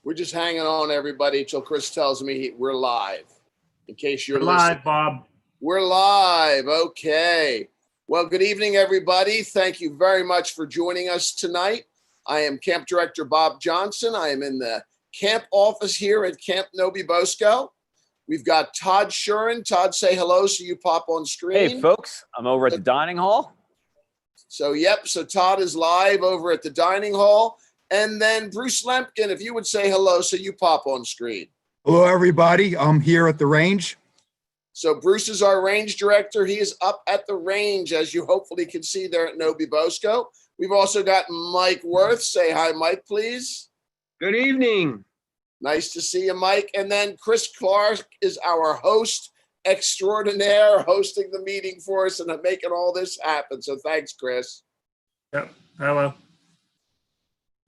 We're just hanging on, everybody, till Chris tells me we're live. In case you're live, listening. Bob. We're live. Okay. Well, good evening, everybody. Thank you very much for joining us tonight. I am Camp Director Bob Johnson. I am in the camp office here at Camp NoBe Bosco. We've got Todd Shuren. Todd, say hello so you pop on screen. Hey, folks. I'm over at the dining hall. So Todd is live over at the dining hall. And then Bruce Lempkin, if you would say hello so you pop on screen. Hello, everybody. I'm here at the range. So Bruce is our range director. He is up at the range, as you hopefully can see there at NoBe Bosco. We've also got Mike Worth. Say hi, Mike, please. Good evening. Nice to see you, Mike. And then Chris Clark is our host extraordinaire, hosting the meeting for us and making all this happen. So thanks, Chris. Yep. Hello.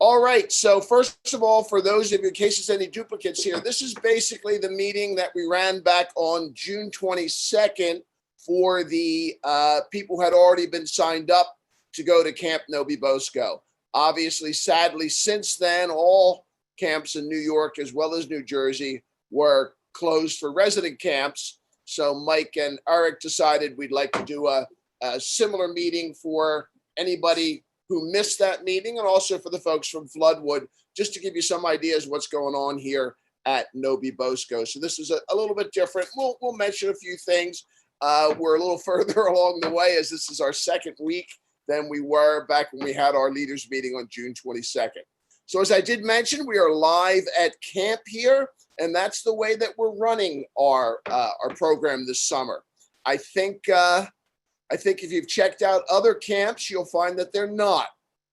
All right. So first of all, for those of you, in case there's any duplicates here, this is basically the meeting that we ran back on June 22nd for the people who had already been signed up to go to Camp NoBe Bosco. Obviously, sadly, since then, all camps in New York as well as New Jersey were closed for resident camps. So Mike and Eric decided we'd like to do a similar meeting for anybody who missed that meeting, and also for the folks from Floodwood, just to give you some ideas what's going on here at NoBe Bosco. So this is a little bit different. We'll mention a few things. We're a little further along the way, as this is our second week than we were back when we had our leaders meeting on June 22nd. So as I did mention, we are live at camp here, and that's the way that we're running our program this summer. I think if you've checked out other camps, you'll find that they're not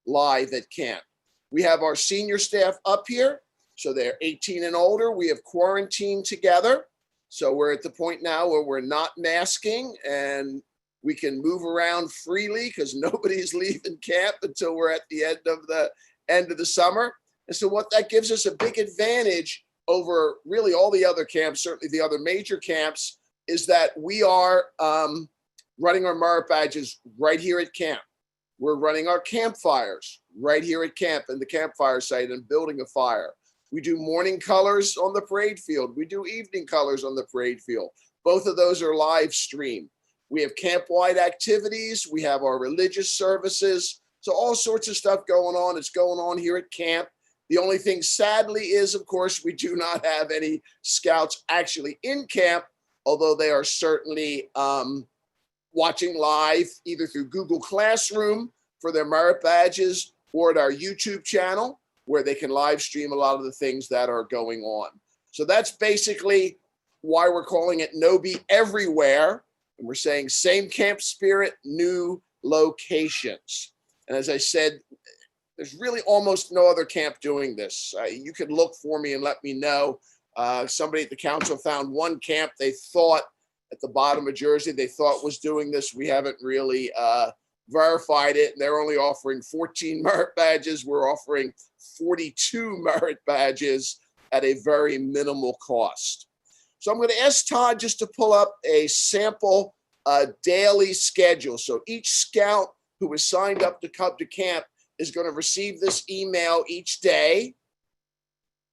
live at camp. We have our senior staff up here, so they're 18 and older. We have quarantined together, so we're at the point now where we're not masking and we can move around freely because nobody's leaving camp until we're at the end of the summer. And so what that gives us a big advantage over really all the other camps, certainly the other major camps, is that we are running our merit badges right here at camp. We're running our campfires right here at camp in the campfire site and building a fire. We do morning colors on the parade field. We do evening colors on the parade field. Both of those are live streamed. We have camp-wide activities. We have our religious services. So all sorts of stuff going on. It's going on here at camp. The only thing, sadly, is, of course, we do not have any scouts actually in camp, although they are certainly watching live either through Google Classroom for their merit badges or at our YouTube channel, where they can live stream a lot of the things that are going on. So that's basically why we're calling it NoBe Everywhere. And we're saying same camp spirit, new locations. And as I said, there's really almost no other camp doing this. You could look for me and let me know. Somebody at the council found one camp they thought at the bottom of Jersey they thought was doing this. We haven't really verified it. And they're only offering 14 merit badges. We're offering 42 merit badges at a very minimal cost. So I'm going to ask Todd just to pull up a sample daily schedule. So each scout who is signed up to come to camp is going to receive this email each day.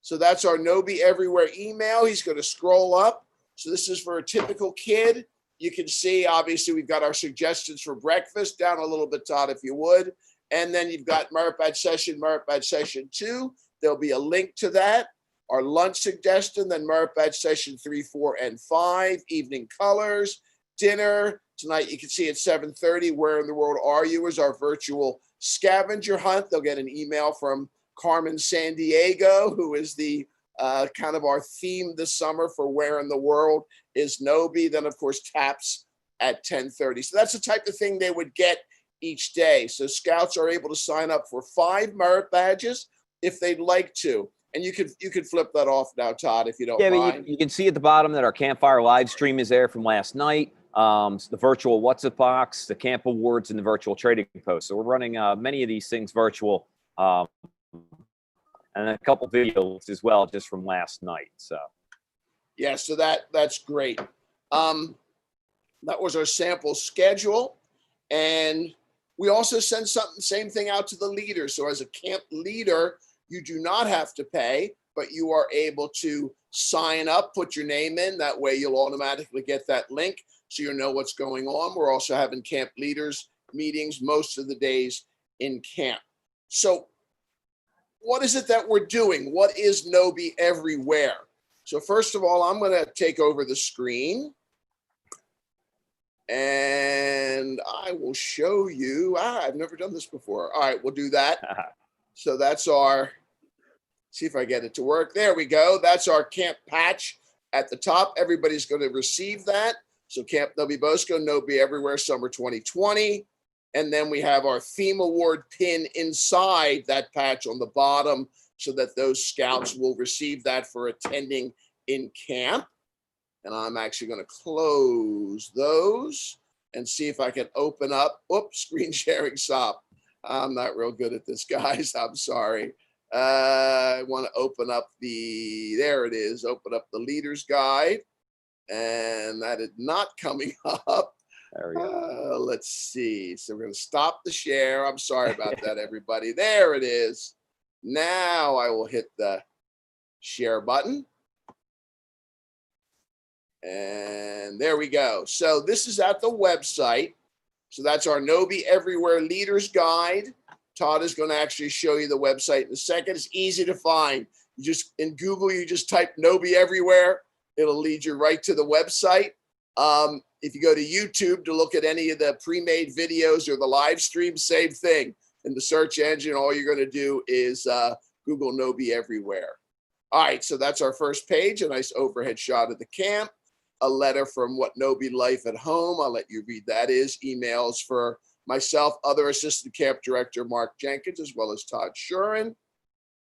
So that's our NoBe Everywhere email. He's going to scroll up. So this is for a typical kid. You can see, obviously, we've got our suggestions for breakfast. Down a little bit, Todd, if you would. And then you've got Merit Badge Session 2. There'll be a link to that. Our lunch suggestion, then Merit Badge Session 3, 4, and 5. Evening colors, dinner. Tonight, you can see at 7:30, Where in the World Are You? Is our virtual scavenger hunt. They'll get an email from Carmen San Diego, who is the kind of our theme this summer for Where in the World is NoBe. Then, of course, taps at 10:30. So that's the type of thing they would get each day. So scouts are able to sign up for 5 merit badges if they'd like to. And you could flip that off now, Todd, if you don't mind. But you can see at the bottom that our campfire live stream is there from last night. The virtual WhatsApp box, the camp awards, and the virtual trading post. So we're running many of these things virtual, and a couple videos as well just from last night. So yeah, so that's great. That was our sample schedule, and we also send same thing out to the leaders. So as a camp leader, you do not have to pay. but you are able to sign up, put your name in. That way you'll automatically get that link so you know what's going on. We're also having camp leaders meetings most of the days in camp. So what is it that we're doing? What is NoBe Everywhere? So first of all, I'm going to take over the screen and I will show you. I've never done this before. All right, we'll do that. So that's our, see if I get it to work. There we go. That's our camp patch at the top. Everybody's going to receive that. So Camp NoBe Bosco, NoBe Everywhere Summer 2020. And then we have our theme award pin inside that patch on the bottom so that those scouts will receive that for attending in camp. And I'm actually going to close those and see if I can open up. Oops, screen sharing stop. I'm not real good at this, guys. I'm sorry. I want to open up the, there it is, open up the leader's guide. And that is not coming up. There we go. Let's see. So we're going to stop the share. I'm sorry about that, everybody. There it is. Now I will hit the share button. And there we go. So this is at the website. So that's our NoBe Everywhere Leaders Guide. Todd is going to actually show you the website in a second. It's easy to find. You just, in Google, you just type NoBe Everywhere. It'll lead you right to the website. If you go to YouTube to look at any of the pre-made videos or the live stream, same thing. In the search engine, all you're going to do is Google NoBe Everywhere. All right, so that's our first page, a nice overhead shot of the camp, a letter from What NoBe Life at Home. I'll let you read that is. Emails for myself, other Assistant Camp Director Mark Jenkins, as well as Todd Shurin.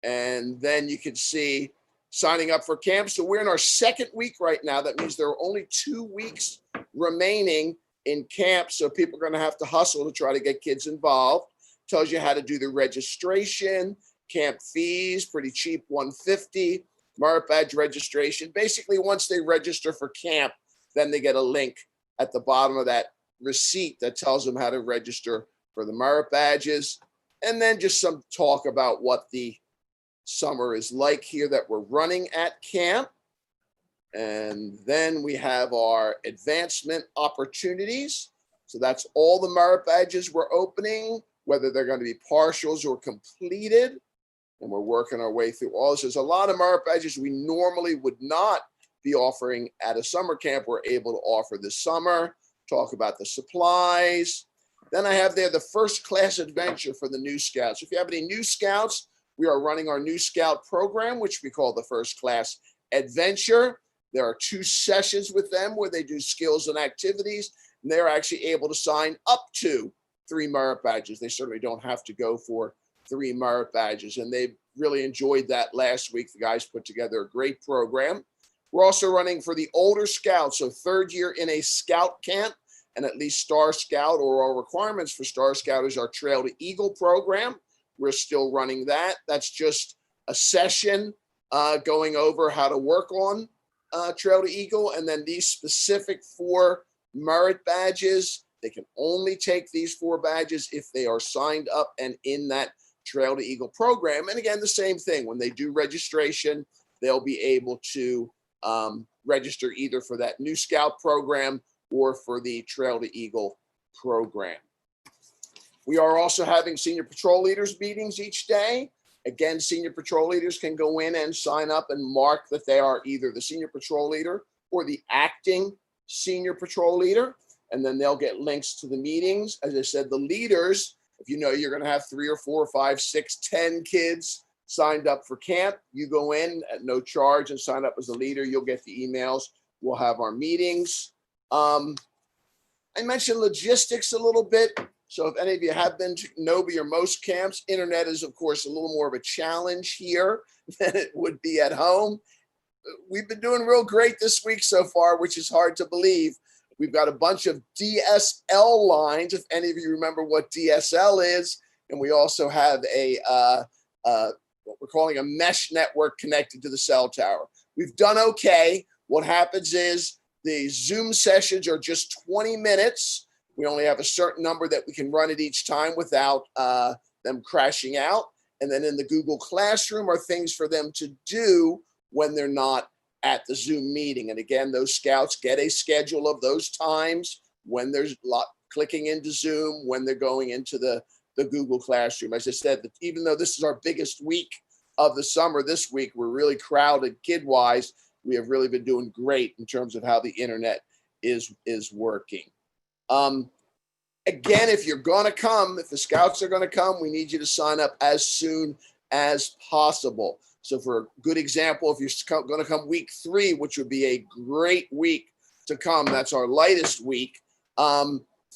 And then you can see signing up for camp. So we're in our second week right now. That means there are only 2 weeks remaining in camp. So people are going to have to hustle to try to get kids involved. Tells you how to do the registration, camp fees, pretty cheap, $150, merit badge registration. Basically, once they register for camp, then they get a link at the bottom of that receipt that tells them how to register for the merit badges. And then just some talk about what the summer is like here that we're running at camp. And then we have our advancement opportunities. So that's all the merit badges we're opening, whether they're going to be partials or completed. And we're working our way through all this. There's a lot of merit badges we normally would not be offering at a summer camp. We're able to offer this summer. Talk about the supplies. Then I have there the first class adventure for the new scouts. If you have any new scouts, we are running our new scout program, which we call the first class adventure. There are 2 sessions with them where they do skills and activities, and they're actually able to sign up to 3 merit badges. They certainly don't have to go for 3 merit badges, and they really enjoyed that last week. The guys put together a great program. We're also running for the older scouts, so 3rd year in a scout camp, and at least Star Scout, or our requirements for Star Scout is our Trail to Eagle program. We're still running that. That's just a session going over how to work on Trail to Eagle. And then these specific 4 merit badges, they can only take these 4 badges if they are signed up and in that Trail to Eagle program. And again, the same thing. When they do registration, they'll be able to register either for that new scout program or for the Trail to Eagle program. We are also having senior patrol leaders meetings each day. Again, senior patrol leaders can go in and sign up and mark that they are either the senior patrol leader or the acting senior patrol leader. And then they'll get links to the meetings. As I said, the leaders, if you know you're going to have 3 or 4 or 5, 6, 10 kids signed up for camp, you go in at no charge and sign up as a leader. You'll get the emails. We'll have our meetings. I mentioned logistics a little bit. So if any of you have been to NoBe or most camps, internet is, of course, a little more of a challenge here than it would be at home. We've been doing real great this week so far, which is hard to believe. We've got a bunch of DSL lines, if any of you remember what DSL is. And we also have a what we're calling a mesh network connected to the cell tower. We've done okay. What happens is the Zoom sessions are just 20 minutes. We only have a certain number that we can run at each time without them crashing out. And then in the Google Classroom are things for them to do when they're not at the Zoom meeting. And again, those scouts get a schedule of those times when there's clicking into Zoom, when they're going into the Google Classroom. As I said, even though this is our biggest week of the summer this week, we're really crowded kid-wise. We have really been doing great in terms of how the internet is working. Again, if you're going to come, if the scouts are going to come, we need you to sign up as soon as possible. So for a good example, if you're going to come week 3, which would be a great week to come, that's our lightest week.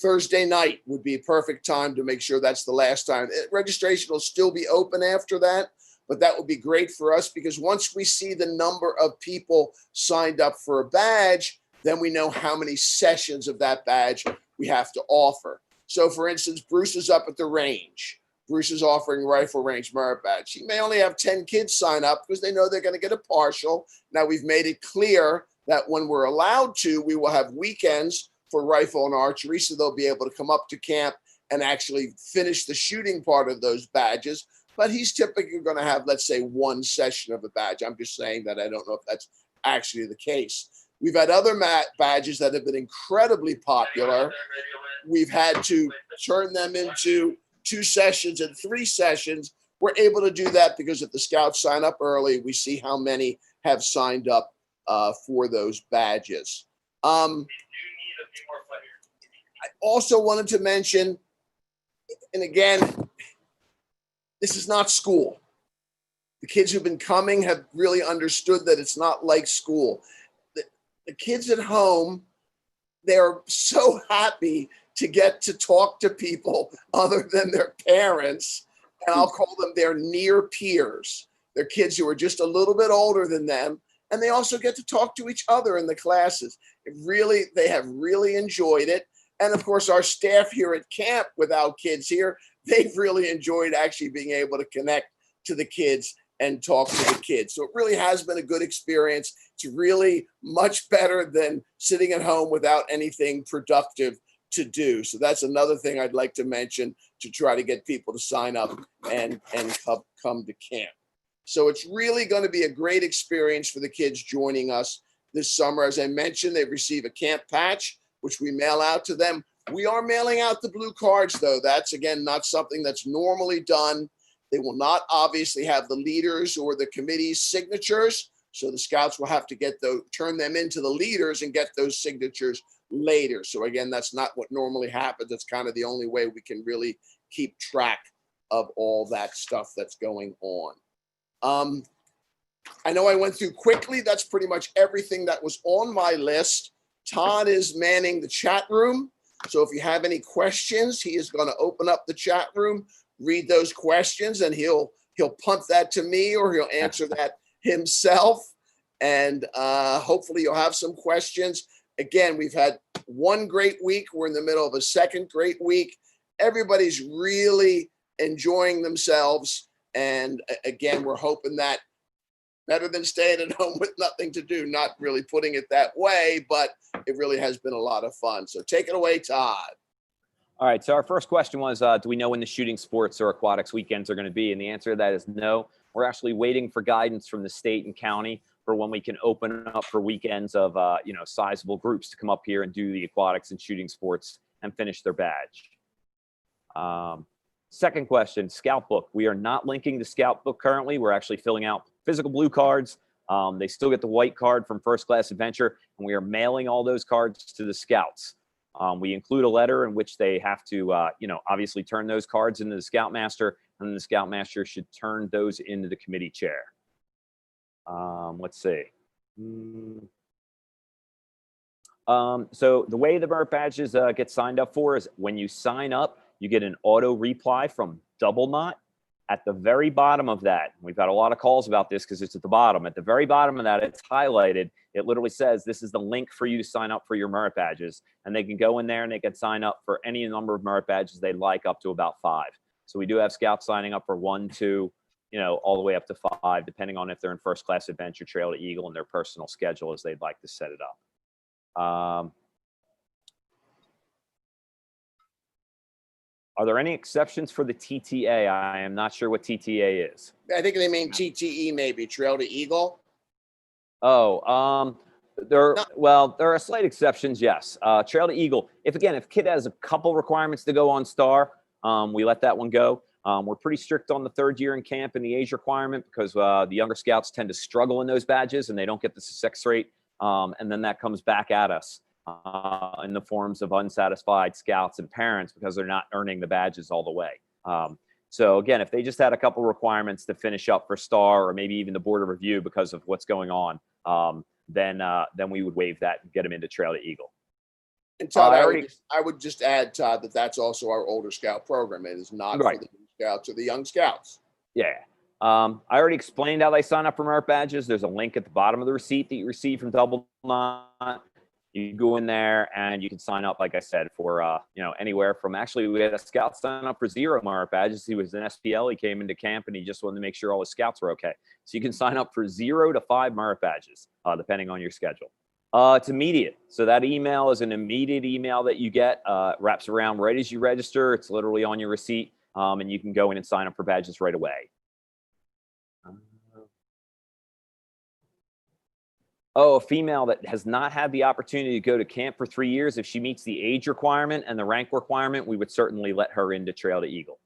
Thursday night would be a perfect time to make sure that's the last time. Registration will still be open after that, but that would be great for us because once we see the number of people signed up for a badge, then we know how many sessions of that badge we have to offer. So for instance, Bruce is up at the range. Bruce is offering rifle range merit badge. He may only have 10 kids sign up because they know they're going to get a partial. Now we've made it clear that when we're allowed to, we will have weekends for rifle and archery. So they'll be able to come up to camp and actually finish the shooting part of those badges. But he's typically going to have, let's say, 1 session of a badge. I'm just saying that. I don't know if that's actually the case. We've had other badges that have been incredibly popular. We've had to turn them into 2 sessions and 3 sessions. We're able to do that because if the scouts sign up early, we see how many have signed up for those badges. I also wanted to mention, and again, this is not school. The kids who've been coming have really understood that it's not like school. The kids at home, they're so happy to get to talk to people other than their parents. And I'll call them their near peers. They're kids who are just a little bit older than them. And they also get to talk to each other in the classes. They have really enjoyed it. And of course, our staff here at camp without kids here, they've really enjoyed actually being able to connect to the kids and talk to the kids. So it really has been a good experience. It's really much better than sitting at home without anything productive to do. So that's another thing I'd like to mention to try to get people to sign up and come to camp. So it's really going to be a great experience for the kids joining us this summer. As I mentioned, they receive a camp patch, which we mail out to them. We are mailing out the blue cards, though. That's, again, not something that's normally done. They will not obviously have the leaders or the committee's signatures. So the scouts will have to turn them into the leaders and get those signatures later. So again, that's not what normally happens. That's kind of the only way we can really keep track of all that stuff that's going on. I know I went through quickly. That's pretty much everything that was on my list. Todd is manning the chat room. So if you have any questions, he is going to open up the chat room, read those questions, and he'll punt that to me or he'll answer that himself. And hopefully you'll have some questions. Again, we've had 1 great week. We're in the middle of a 2nd great week. Everybody's really enjoying themselves. And again, we're hoping that better than staying at home with nothing to do, not really putting it that way, but it really has been a lot of fun. So take it away, Todd. All right. So our first question was, do we know when the shooting sports or aquatics weekends are going to be? And the answer to that is no. We're actually waiting for guidance from the state and county for when we can open up for weekends of, sizable groups to come up here and do the aquatics and shooting sports and finish their badge. Second question, Scout Book. We are not linking the Scout Book currently. We're actually filling out physical blue cards. They still get the white card from First Class Adventure, and we are mailing all those cards to the Scouts. We include a letter in which they have to, obviously turn those cards into the Scoutmaster, and then the Scoutmaster should turn those into the committee chair. Let's see. So the way the merit badges get signed up for is when you sign up, you get an auto reply from Double Knot. At the very bottom of that, we've got a lot of calls about this because it's at the bottom. At the very bottom of that, it's highlighted. It literally says, this is the link for you to sign up for your merit badges. And they can go in there and they can sign up for any number of merit badges they'd like, up to about 5. So we do have scouts signing up for 1, 2, all the way up to 5, depending on if they're in First Class Adventure, Trail to Eagle, and their personal schedule as they'd like to set it up. Are there any exceptions for the TTA? I am not sure what TTA is. I think they mean TTE, maybe Trail to Eagle. Oh, No. there are slight exceptions, yes. Trail to Eagle. If kid has a couple requirements to go on Star, we let that one go. We're pretty strict on the third year in camp and the age requirement because the younger scouts tend to struggle in those badges and they don't get the success rate. And then that comes back at us in the forms of unsatisfied scouts and parents because they're not earning the badges all the way. So again, if they just had a couple requirements to finish up for Star or maybe even the board of review because of what's going on, then we would waive that and get them into Trail to Eagle. And Todd, I would just add, Todd, that that's also our older scout program. It is not Right. for the new scouts or the young scouts. Yeah. I already explained how they sign up for merit badges. There's a link at the bottom of the receipt that you receive from Double Knot. You go in there and you can sign up, like I said, for anywhere from, actually we had a scout sign up for 0 merit badges. He was an SPL. He came into camp and he just wanted to make sure all his scouts were okay. So you can sign up for 0 to 5 merit badges, depending on your schedule. It's immediate. So that email is an immediate email that you get, wraps around right as you register. It's literally on your receipt, and you can go in and sign up for badges right away. A female that has not had the opportunity to go to camp for 3 years, if she meets the age requirement and the rank requirement, we would certainly let her into Trail to Eagle.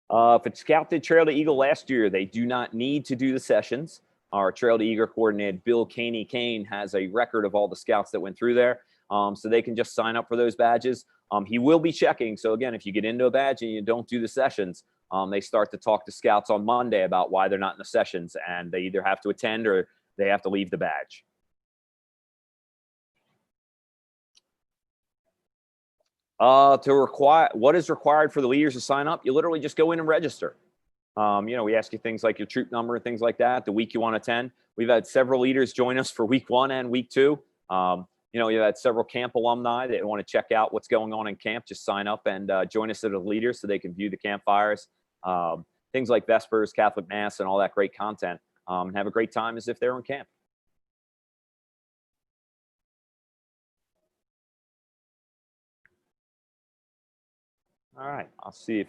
If a scout did Trail to Eagle last year, they do not need to do the sessions. Our Trail to Eagle coordinator, Bill Kane, has a record of all the scouts that went through there. So they can just sign up for those badges. He will be checking. So again, if you get into a badge and you don't do the sessions, they start to talk to scouts on Monday about why they're not in the sessions, and they either have to attend or they have to leave the badge. What is required for the leaders to sign up? You literally just go in and register. We ask you things like your troop number and things like that, the week you want to attend. We've had several leaders join us for week 1 and week 2. You've had several camp alumni that want to check out what's going on in camp. Just sign up and join us as a leader so they can view the campfires, things like Vespers, Catholic Mass, and all that great content, and have a great time as if they're in camp. All right, I'll see if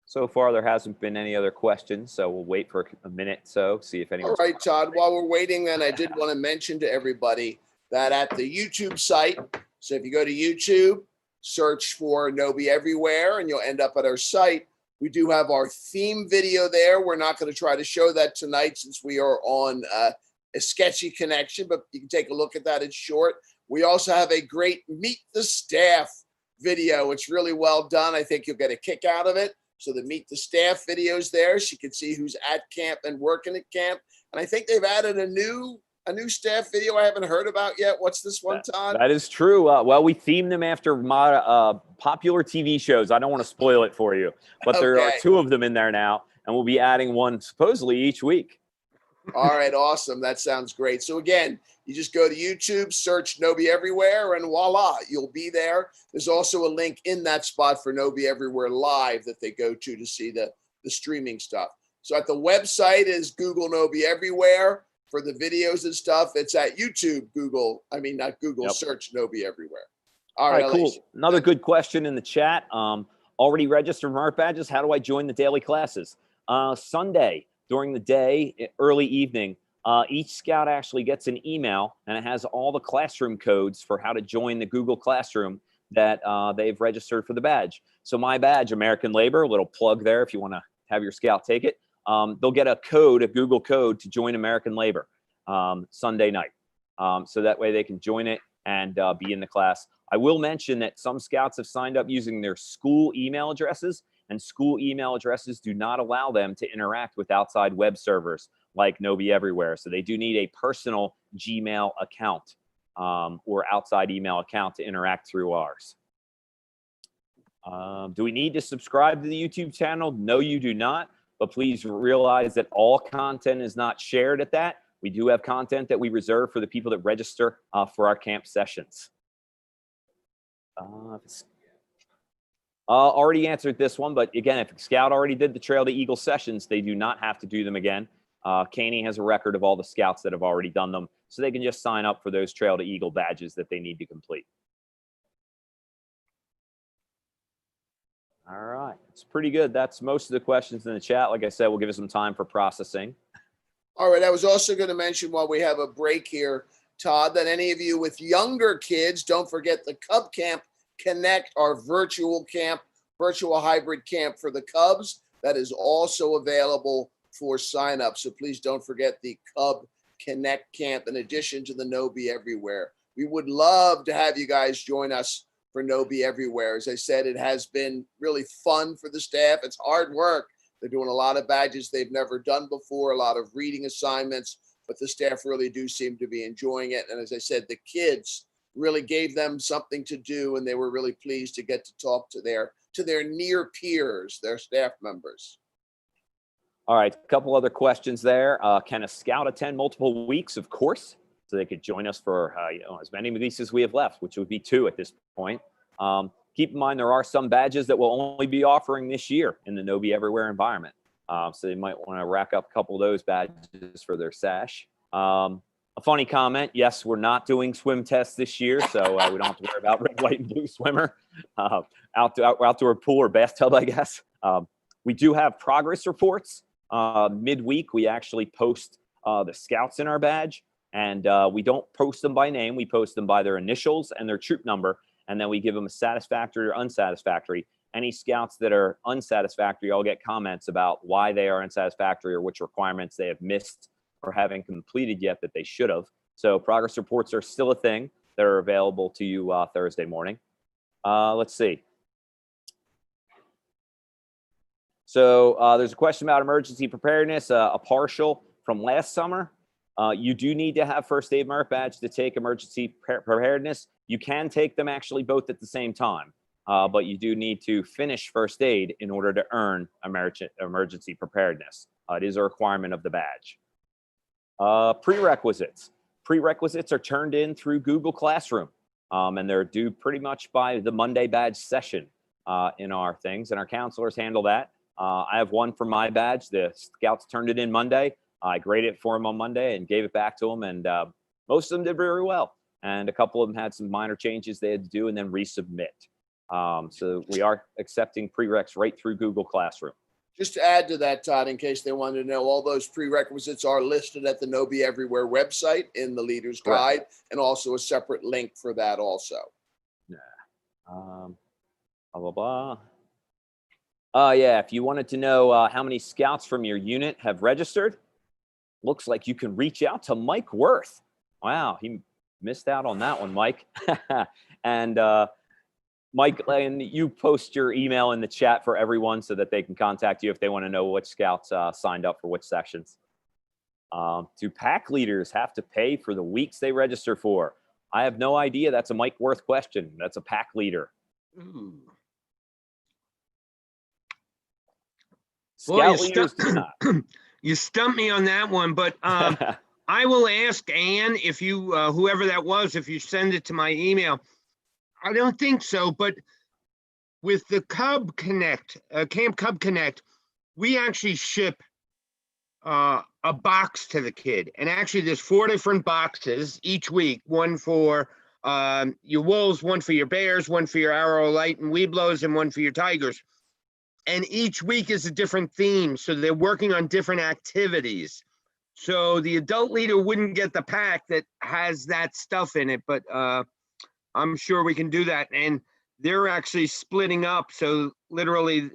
so far there hasn't been any other questions, so we'll wait for a minute so see if anyone. All right, Todd, while we're waiting, then I did want to mention to everybody that at the YouTube site, so if you go to YouTube, search for NoBe everywhere and you'll end up at our site. We do have our theme video there. We're not going to try to show that tonight since we are on a sketchy connection, but you can take a look at that. It's short. We also have a great Meet the Staff video. It's really well done. I think you'll get a kick out of it. So the Meet the Staff videos there, so you can see who's at camp and working at camp. And I think they've added a new staff video I haven't heard about yet. What's this one, Todd? That is true. Well, we themed them after popular TV shows. I don't want to spoil it for you, but there are 2 of them in there now, and we'll be adding one supposedly each week. All right, awesome. That sounds great. So again, you just go to YouTube, search NoBe Everywhere, and voila, you'll be there. There's also a link in that spot for NoBe Everywhere Live that they go to see the streaming stuff. So at the website is Google NoBe Everywhere. For the videos and stuff, it's at YouTube, not Google, Yep. Search NoBe Everywhere. All right, cool. Another good question in the chat. Already registered merit badges. How do I join the daily classes? Sunday during the day, early evening, each scout actually gets an email and it has all the classroom codes for how to join the Google Classroom that they've registered for the badge. So my badge, American Labor, a little plug there if you want to have your scout take it. They'll get a Google code to join American Labor Sunday night. So that way they can join it and be in the class. I will mention that some scouts have signed up using their school email addresses, and school email addresses do not allow them to interact with outside web servers like NoBe Everywhere. So they do need a personal Gmail account or outside email account to interact through ours. Do we need to subscribe to the YouTube channel? No, you do not. But please realize that all content is not shared at that. We do have content that we reserve for the people that register for our camp sessions. Already answered this one, but again, if a scout already did the Trail to Eagle sessions, they do not have to do them again. Caney has a record of all the scouts that have already done them, so they can just sign up for those Trail to Eagle badges that they need to complete. All right, it's pretty good. That's most of the questions in the chat. Like I said, we'll give it some time for processing. All right. I was also going to mention while we have a break here, Todd, that any of you with younger kids, don't forget the Cub Camp Connect, our virtual camp, virtual hybrid camp for the Cubs. That is also available for sign up. So please don't forget the Cub Connect camp in addition to the NoBe Everywhere. We would love to have you guys join us for NoBe Everywhere. As I said, it has been really fun for the staff. It's hard work. They're doing a lot of badges they've never done before, a lot of reading assignments, but the staff really do seem to be enjoying it. And as I said, the kids really gave them something to do, and they were really pleased to get to talk to their near peers, their staff members. All right, a couple other questions there. Can a scout attend multiple weeks? Of course, so they could join us for as many weeks as we have left, which would be 2 at this point. Keep in mind there are some badges that we'll only be offering this year in the NoBe Everywhere environment. So they might want to rack up a couple of those badges for their sash. A funny comment, yes, we're not doing swim tests this year, so we don't have to worry about red, white, and blue swimmer, outdoor pool or bathtub, I guess. We do have progress reports. Midweek, we actually post the scouts in our badge, and we don't post them by name. We post them by their initials and their troop number, and then we give them a satisfactory or unsatisfactory. Any scouts that are unsatisfactory, I'll get comments about why they are unsatisfactory or which requirements they have missed or haven't completed yet that they should have. So progress reports are still a thing that are available to you Thursday morning. Let's see. So there's a question about emergency preparedness, a partial from last summer. You do need to have first aid merit badge to take emergency preparedness. You can take them actually both at the same time, but you do need to finish first aid in order to earn emergency preparedness. It is a requirement of the badge. Prerequisites. Prerequisites are turned in through Google Classroom, and they're due pretty much by the Monday badge session in our things, and our counselors handle that. I have one for my badge. The scouts turned it in Monday. I graded it for them on Monday and gave it back to them, and most of them did very well. And a couple of them had some minor changes they had to do and then resubmit. So we are accepting prereqs right through Google Classroom. Just to add to that, Todd, in case they wanted to know, all those prerequisites are listed at the NoBe Everywhere website in the Leader's Guide, and also a separate link for that also. Yeah. Blah, blah, blah. Yeah, if you wanted to know how many scouts from your unit have registered, looks like you can reach out to Mike Worth. Wow, he missed out on that one, Mike. And Mike, and you post your email in the chat for everyone so that they can contact you if they want to know which scouts signed up for which sections. Do pack leaders have to pay for the weeks they register for? I have no idea. That's a Mike Worth question. That's a pack leader. Ooh. Scout Boy, leaders do not. you stumped me on that one, but I will ask Ann if you, whoever that was, if you send it to my email. I don't think so, but with the Cub Connect, Camp Cub Connect, we actually ship a box to the kid. And actually there's 4 different boxes each week, one for your wolves, one for your bears, one for your arrow, light, and weeblos, and one for your tigers. And each week is a different theme. So they're working on different activities. So the adult leader wouldn't get the pack that has that stuff in it, but I'm sure we can do that. And they're actually splitting up. So literally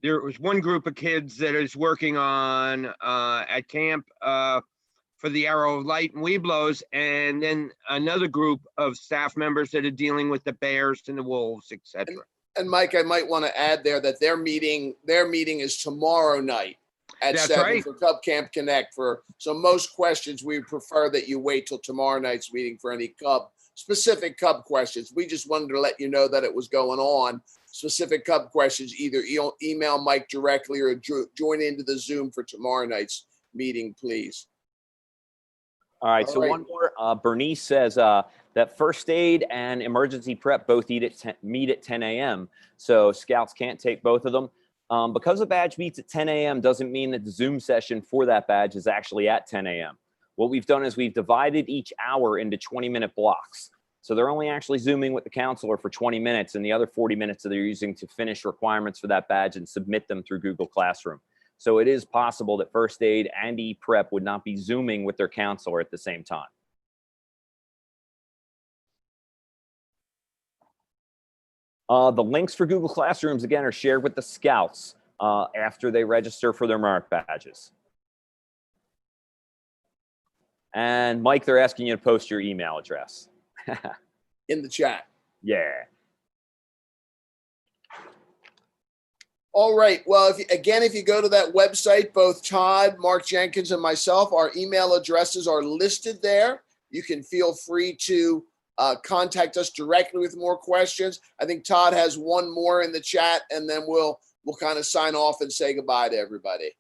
there was one group of kids that is working on at camp for the arrow of light and weeblos, and then another group of staff members that are dealing with the bears and the wolves, etc. And Mike, I might want to add there that their meeting is tomorrow night at That's 7 right. for Cub Camp Connect. So most questions, we prefer that you wait till tomorrow night's meeting for any specific Cub questions. We just wanted to let you know that it was going on. Specific Cub questions, either email Mike directly or join into the Zoom for tomorrow night's meeting, please. All right, so one more. Bernice says that first aid and emergency prep both meet at 10 a.m. So scouts can't take both of them. Because a badge meets at 10 a.m. doesn't mean that the Zoom session for that badge is actually at 10 a.m. What we've done is we've divided each hour into 20-minute blocks. So they're only actually Zooming with the counselor for 20 minutes, and the other 40 minutes that they're using to finish requirements for that badge and submit them through Google Classroom. So it is possible that first aid and e-prep would not be Zooming with their counselor at the same time. The links for Google Classrooms, again, are shared with the scouts after they register for their merit badges. And Mike, they're asking you to post your email address. In the chat. Yeah. All right. Well, if you go to that website, both Todd, Mark Jenkins, and myself, our email addresses are listed there. You can feel free to contact us directly with more questions. I think Todd has one more in the chat, and then we'll kind of sign off and say goodbye to everybody.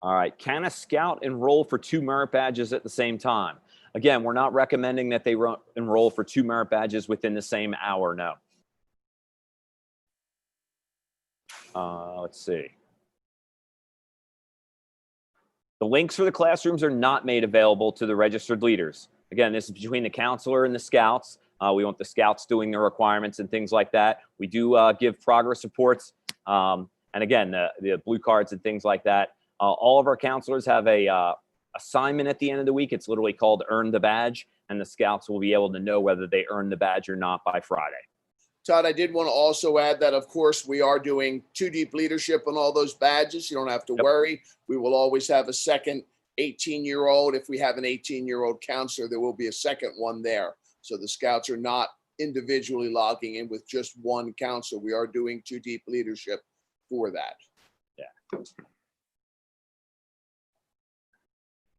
All right. Can a scout enroll for 2 merit badges at the same time? Again, we're not recommending that they enroll for 2 merit badges within the same hour, no. Let's see. The links for the classrooms are not made available to the registered leaders. Again, this is between the counselor and the scouts. We want the scouts doing their requirements and things like that. We do give progress reports. And again, the blue cards and things like that. All of our counselors have a assignment at the end of the week. It's literally called Earn the Badge, and the scouts will be able to know whether they earn the badge or not by Friday. Todd, I did want to also add that, of course, we are doing 2 deep leadership on all those badges. You don't have to worry. We will always have a second 18-year-old. If we have an 18-year-old counselor, there will be a second one there. So the scouts are not individually logging in with just one counselor. We are doing 2 deep leadership for that. Yeah.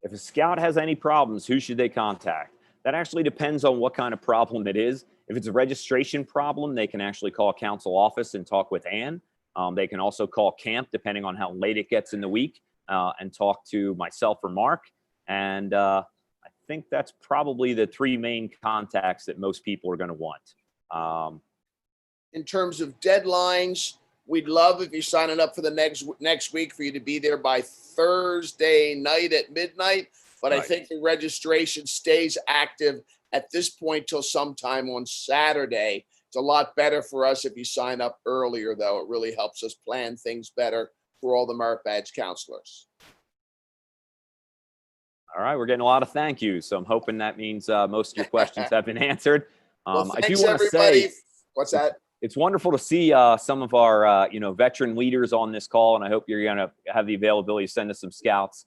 If a scout has any problems, who should they contact? That actually depends on what kind of problem it is. If it's a registration problem, they can actually call council office and talk with Ann. They can also call camp, depending on how late it gets in the week, and talk to myself or Mark. And I think that's probably the 3 main contacts that most people are going to want. In terms of deadlines, we'd love if you're signing up for the next week for you to be there by Thursday night at midnight. But right. I think the registration stays active at this point till sometime on Saturday. It's a lot better for us if you sign up earlier, though. It really helps us plan things better for all the merit badge counselors. All right, we're getting a lot of thank yous, so I'm hoping that means most of your questions have been answered. Well, I do want to say, what's that? It's wonderful to see some of our veteran leaders on this call, and I hope you're going to have the availability to send us some scouts.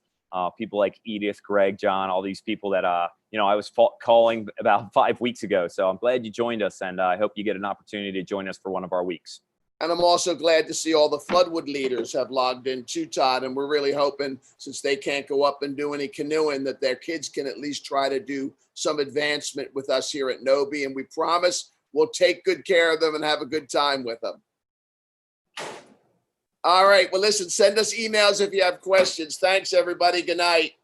People like Edith, Greg, John, all these people that I was calling about 5 weeks ago. So I'm glad you joined us, and I hope you get an opportunity to join us for one of our weeks. And I'm also glad to see all the Floodwood leaders have logged in too, Todd. And we're really hoping, since they can't go up and do any canoeing, that their kids can at least try to do some advancement with us here at NoBe. And we promise we'll take good care of them and have a good time with them. All right. Well, listen, send us emails if you have questions. Thanks, everybody. Good night.